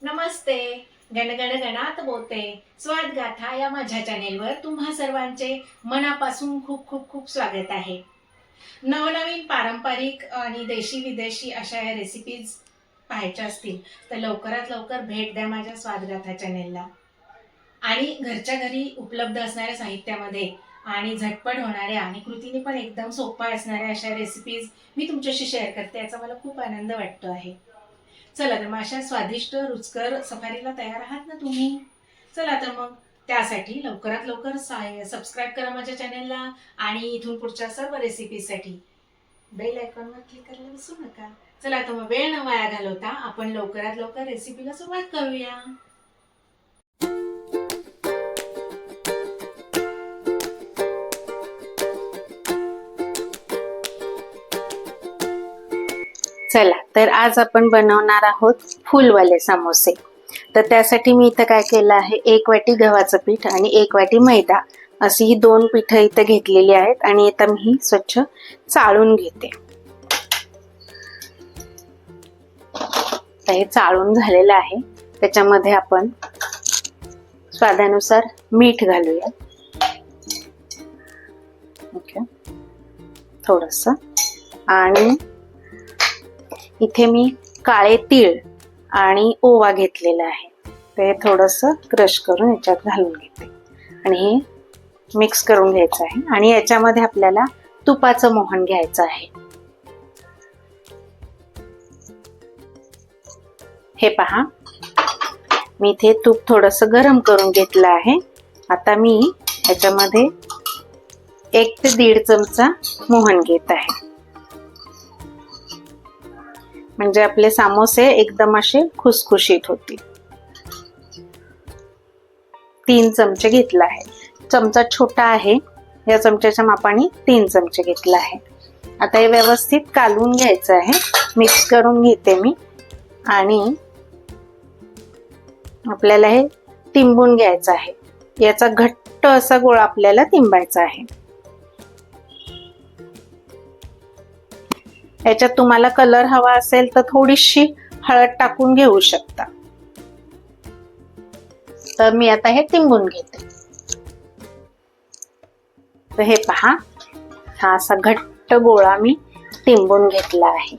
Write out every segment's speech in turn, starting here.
नमस्ते. गणगण गणात बोलते. स्वाद गाथा या माझ्या चॅनेलवर तुम्हा सर्वांचे मनापासून खूप खूप खूप स्वागत आहे. नवनवीन पारंपरिक आणि देशी विदेशी अशा या रेसिपीज पाहायच्या असतील तर लवकरात लवकर भेट द्या माझ्या स्वादगाथा चॅनेलला. आणि घरच्या घरी उपलब्ध असणाऱ्या साहित्यामध्ये आणि झटपट होणाऱ्या आणि कृतीने पण एकदम सोपा असणाऱ्या अशा रेसिपीज मी तुमच्याशी शेअर करते, याचा मला खूप आनंद वाटतो आहे. चला तर मग अशा स्वादिष्ट रुचकर सफारीला तयार आहात ना तुम्ही? चला तर मग त्यासाठी लवकरात लवकर सबस्क्राईब करा माझ्या चॅनेलला आणि इथून पुढच्या सर्व रेसिपीसाठी बेल आयकॉनवर क्लिक करायला विसरू नका. चला तर मग वेळ न वाया घालवता आपण लवकरात लवकर रेसिपीला सुरुवात करूया. चला तर आज आपण बनवणार आहोत फुलवाले समोसे. तर त्यासाठी मी इथं काय केलं आहे, 1 वाटी गव्हाचं पीठ आणि 1 वाटी मैदा अशी ही 2 पीठं इथं घेतलेली आहेत आणि आता मी ही स्वच्छ चाळून घेते. हे चाळून झालेलं आहे. त्याच्यामध्ये आपण स्वादानुसार मीठ घालूया. ओके, थोडस. आणि इथे मी काळे तीळ आणि ओवा घेतलेला आहे. ते थोडंसं क्रश करून याच्यात घालून घेते आणि हे मिक्स करून घ्यायचं आहे. आणि याच्यामध्ये आपल्याला तुपाचं मोहन घ्यायचं आहे. हे पहा, मी इथे तूप थोडंसं गरम करून घेतलं आहे. आता मी याच्यामध्ये 1 ते 1.5 चमचा मोहन घेत आहे. म्हणजे आपले समोसे एकदम असे खुसखुशीत होतील. 3 चमचे घेतला आहे. चमचा छोटा आहे, या चमच्याच्या मापाने 3 चमचे घेतला आहे. आता हे व्यवस्थित कालवून घ्यायचं आहे. मिक्स करून घेते मी. आणि आपल्याला हे तिंबून घ्यायचं आहे. याचा घट्ट असा गोळा आपल्याला तिंबायचा आहे. याच्यात तुम्हाला कलर हवा असेल तर थोडीशी हळद टाकून घेऊ शकता. तर मी आता हे तिंबून घेते. तर हे पहा, हा असा घट्ट गोळा मी तिंबून घेतला आहे.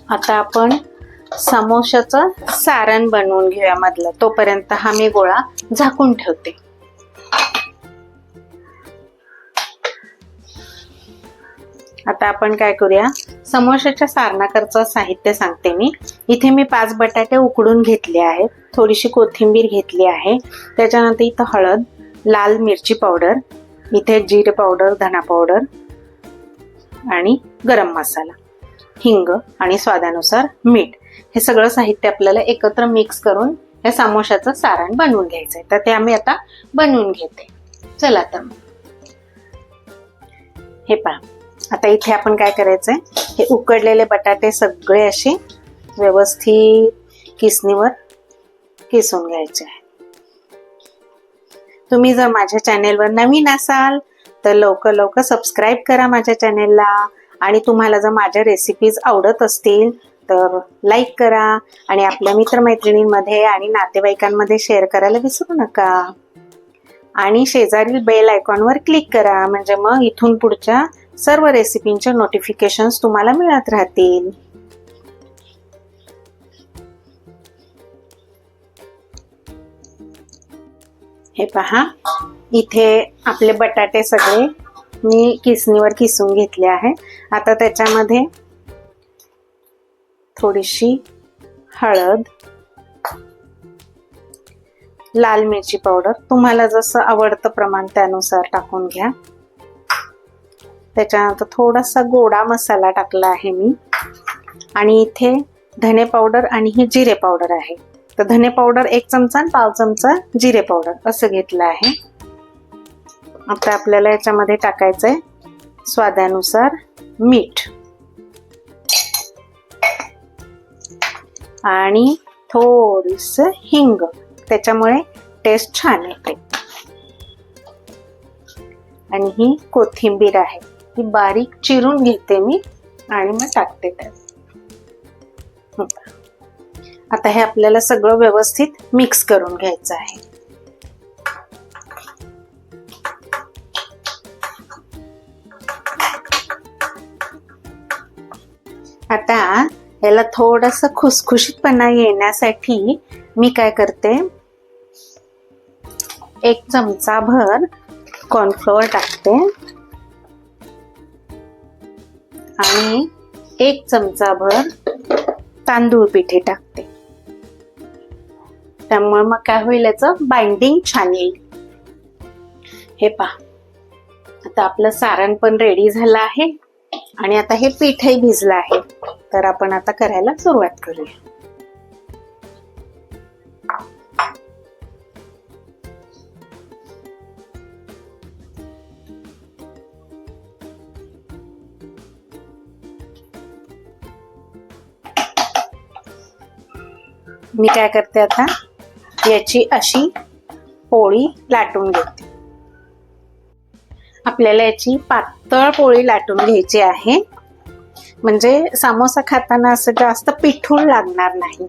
आता आपण समोशाचं सारण बनवून घेऊया मधलं. तोपर्यंत हा मी गोळा झाकून ठेवते. आता आपण काय करूया, समोशाच्या सारणाकरचं साहित्य सांगते मी. इथे मी 5 बटाटे उकडून घेतले आहेत. थोडीशी कोथिंबीर घेतली आहे. त्याच्यानंतर इथं हळद, लाल मिरची पावडर, इथे जिरे पावडर, धना पावडर आणि गरम मसाला, हिंग आणि स्वादानुसार मीठ. हे सगळं साहित्य आपल्याला एकत्र मिक्स करून या समोशाचं सारण बनवून घ्यायचंय. तर ते आम्ही आता बनवून घेते. चला तर हे पहा, आता इथे आपण काय करायचंय, हे उकडलेले बटाटे सगळे असे व्यवस्थित किसणीवर किसून घ्यायचे आहे. तुम्ही जर माझ्या चॅनेलवर नवीन असाल तर लवकर लवकर सबस्क्राईब करा माझ्या चॅनेलला. आणि तुम्हाला जर माझ्या रेसिपीज आवडत असतील तर लाईक करा आणि आपल्या मित्रमैत्रिणींमध्ये आणि नातेवाईकांमध्ये शेअर करायला विसरू नका. आणि शेजारील बेल आयकॉनवर क्लिक करा, म्हणजे मग इथून पुढच्या सर्व रेसिपींचे नोटिफिकेशन्स तुम्हाला मिळत राहतील. हे पहा, इथे आपले बटाटे सगळे मी किसणीवर किसून घेतले आहे. आता त्याच्यामध्ये थोडीशी हळद, लाल मिरची पावडर, तुम्हाला जसं आवडतं प्रमाण त्यानुसार टाकून घ्या. त्याच्यानंतर थोडासा गोडा मसाला टाकला आहे मी. आणि इथे धने पावडर आणि ही जिरे पावडर आहे. तर धने पावडर 1 चमचा आणि 1/2 चमचा जिरे पावडर असं घेतलं आहे. आता आपल्याला याच्यामध्ये टाकायचंय स्वादानुसार मीठ आणि थोडीस हिंग. त्याच्यामुळे टेस्ट छान येते. आणि ही कोथिंबीर आहे. ही बारीक चिरून घेते मी आणि मग टाकते त्यात. आता हे आपल्याला सगळं व्यवस्थित मिक्स करून घ्यायचं आहे. आता याला थोडंसं खुसखुशीतपणा येण्यासाठी मी काय करते, 1 चमचा भर कॉर्नफ्लोअर टाकते आणि 1 चमचा भर तांदूळ पिठी टाकते. त्यामुळे मग काय होईल, याचं बाइंडिंग छान येईल. हे पहा, आता आपलं सारण पण रेडी झालं आहे आणि आता हे पीठही भिजलं आहे. तर आपण आता करायला सुरुवात करूया. मी काय करते, आता याची अशी पोळी लाटून घेते. आपल्याला याची पातळ पोळी लाटून घ्यायची आहे, म्हणजे समोसा खाताना असं जास्त पिठूळ लागणार नाही.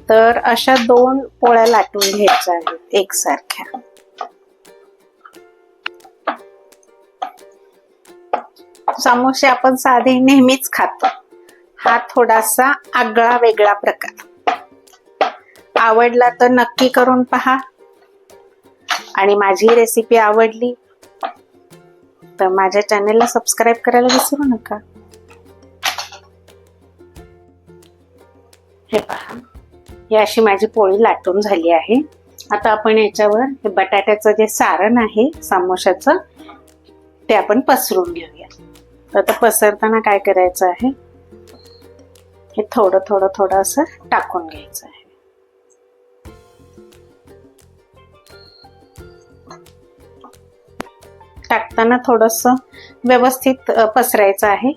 तर अशा 2 पोळ्या लाटून घ्यायच्या आहेत एकसारख्या. समोसे आपण साधे नेहमीच खातो, हा थोडासा आगळा वेगळा प्रकार. आवडला तर नक्की करून पहा आणि माझी रेसिपी आवडली तर माझ्या चॅनेलला सबस्क्राईब करायला विसरू नका. हे पहा, ही अशी माझी पोळी लाटून झाली आहे. आता आपण याच्यावर हे बटाट्याचं जे सारण आहे समोशाचं ते आपण पसरून घेऊया. तर आता पसरताना काय करायचं आहे, हे थोडं थोडं थोडं असं टाकून घ्यायचं आहे. टाकताना थोडंसं व्यवस्थित पसरायचं आहे,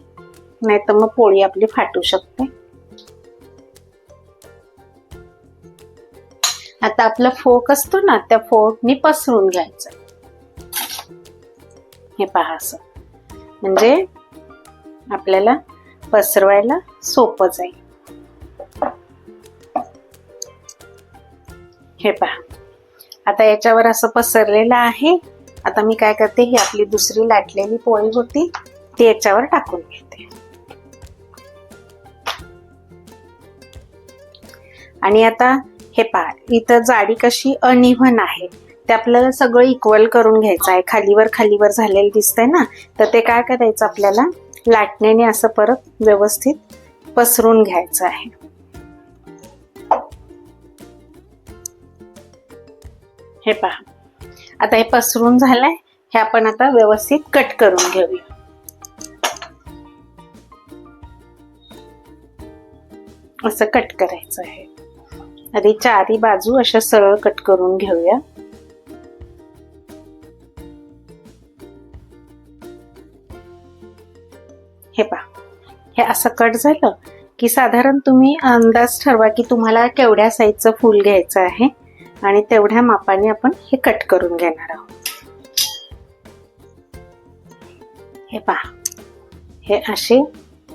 नाही तर मग पोळी आपली फाटू शकते. आता आपला फोक असतो ना, त्या फोकनी पसरून घ्यायचं. हे पहा, असं म्हणजे आपल्याला पसरवायला सोपं जाईल. हे पहा, आता याच्यावर असं पसरलेलं आहे. आता मी काय करते, ही आपली दुसरी लाटलेली पोळी होती ती याच्यावर टाकून घेते. आणि आता हे पहा, इथं जाडी कशी अनइव्हन आहे, ते आपल्याला सगळं इक्वल करून घ्यायचं आहे. खालीवर खालीवर झालेलं दिसतंय ना, तर ते काय करायचं, आपल्याला लाटण्याने असं परत व्यवस्थित पसरून घ्यायचं आहे. हे पहा, आता हे पसरून झालंय. हे आपण आता व्यवस्थित कट करून घेऊया. असं कट करायचं आहे. आधी 4ही बाजू अशा सरळ कट करून घेऊया. हे पहा, हे असं कट झालं की साधारण तुम्ही अंदाज ठरवा की तुम्हाला केवढ्या साईजचं फूल घ्यायचं आहे आणि तेवढ्या मापाने आपण हे कट करून घेणार आहोत. हे पहा, हे असे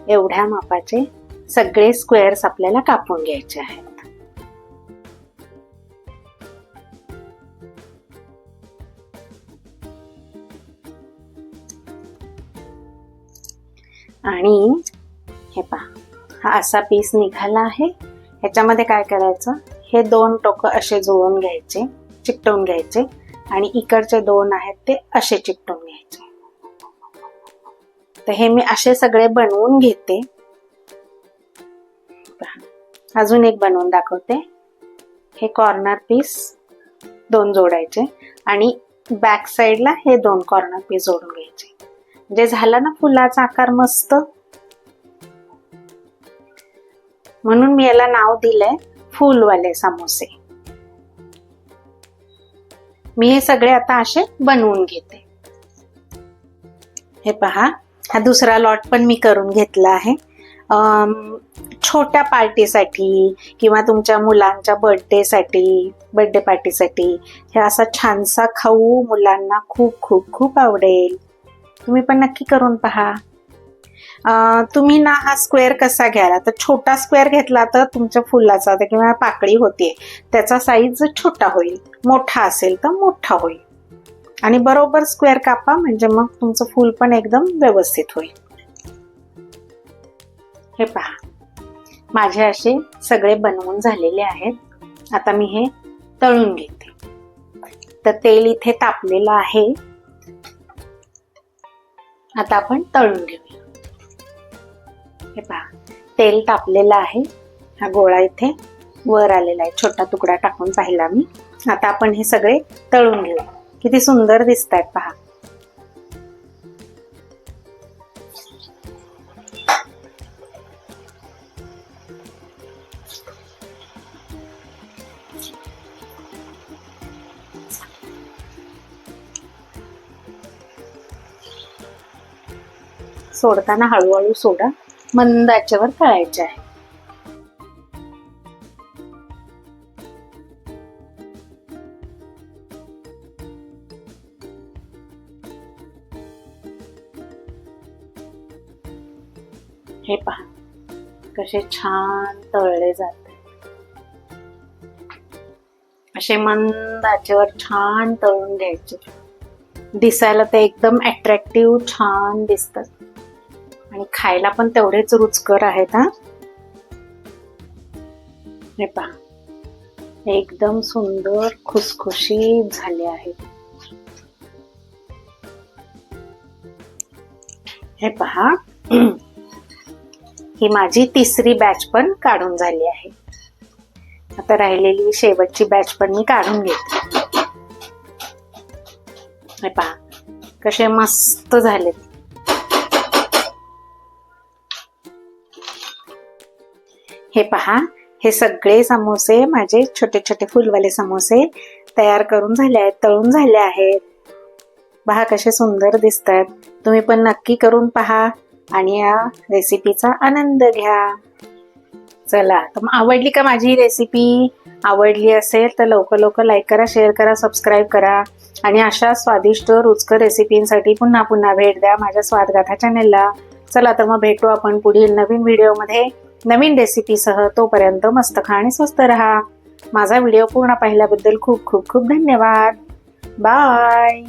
एवढ्या मापाचे सगळे स्क्वेअर्स आपल्याला कापून घ्यायचे आहेत. आणि हे पहा, हा असा पीस निघाला आहे. ह्याच्यामध्ये काय करायचं, हे 2 टोकं असे जुळवून घ्यायचे, चिकटवून घ्यायचे आणि इकडचे 2 आहेत ते असे चिकटवून घ्यायचे. तर हे मी असे सगळे बनवून घेते. अजून एक बनवून दाखवते. हे कॉर्नर पीस 2 जोडायचे आणि बॅक साईडला हे 2 कॉर्नर पीस जोडून घ्यायचे. म्हणजे झाला ना फुलाचा आकार मस्त. म्हणून मी याला नाव दिलंय फूलवाले समोसे. मी हे सगळे आता असे बनवून घेते. हे पहा, हा दुसरा लॉट पण मी करून घेतला आहे. छोट्या पार्टीसाठी किंवा तुमच्या मुलांच्या बर्थडे पार्टीसाठी हे असा छानसा खाऊ मुलांना खूप खूप खूप आवडेल. तुम्ही पण नक्की करून पहा. तुम्ही ना हा स्क्वेअर कसा घ्याल, तर छोटा स्क्वेअर घेतला तर तुमच्या फुलाचा किंवा पाकळी होते त्याचा साईज छोटा होईल, मोठा असेल तर मोठा होईल. आणि बरोबर स्क्वेअर कापा म्हणजे मग तुमचं फूल पण एकदम व्यवस्थित होईल. हे पहा, माझे असे सगळे बनवून झालेले आहेत. आता मी हे तळून घेते. तर तेल इथे तापलेलं आहे. आता आपण तळून घेऊया. हे पहा, तेल तापलेलं आहे. हा गोळा इथे वर आलेला आहे, छोटा तुकडा टाकून पाहिला मी. आता आपण हे सगळे तळून घेऊया. किती सुंदर दिसत आहेत पहा. सोडताना हळूहळू सोडा, मंद आचेवर तळायचे आहे. हे पहा कसे छान तळले जाते. असे मंद आचेवर छान तळून घ्यायचे. दिसायला ते एकदम अट्रॅक्टिव्ह छान दिसतात आणि खायला पण तेवढेच रुचकर आहेत. हा, हे पहा एकदम सुंदर खुसखुशीत झाले आहेत. हे पहा, ही माझी तिसरी बॅच पण काढून झाली आहे. आता राहिलेली शेवटची बॅच पण मी काढून घेते. हे पहा कसे मस्त झालेत. हे पहा, हे सगळे समोसे माझे छोटे छोटे फुलवाले समोसे तयार करून झाले आहेत, तळून झाले आहेत. पहा कसे सुंदर दिसतात. तुम्ही पण नक्की करून पहा आणि या रेसिपीचा आनंद घ्या. चला, तर आवडली का माझी रेसिपी? आवडली असेल तर लवकर लवकर लाईक करा, शेअर करा, सबस्क्राईब करा आणि अशा स्वादिष्ट रुचकर रेसिपींसाठी पुन्हा पुन्हा भेट द्या माझ्या स्वादगाथा चॅनेलला. चला तर मग भेटू आपण पुढील नवीन व्हिडिओमध्ये नवीन रेसिपीसह. तोपर्यंत मस्त खा आणि स्वस्त रहा. माझा व्हिडिओ पूर्ण पाहिल्याबद्दल खूप खूप खूप धन्यवाद. बाय.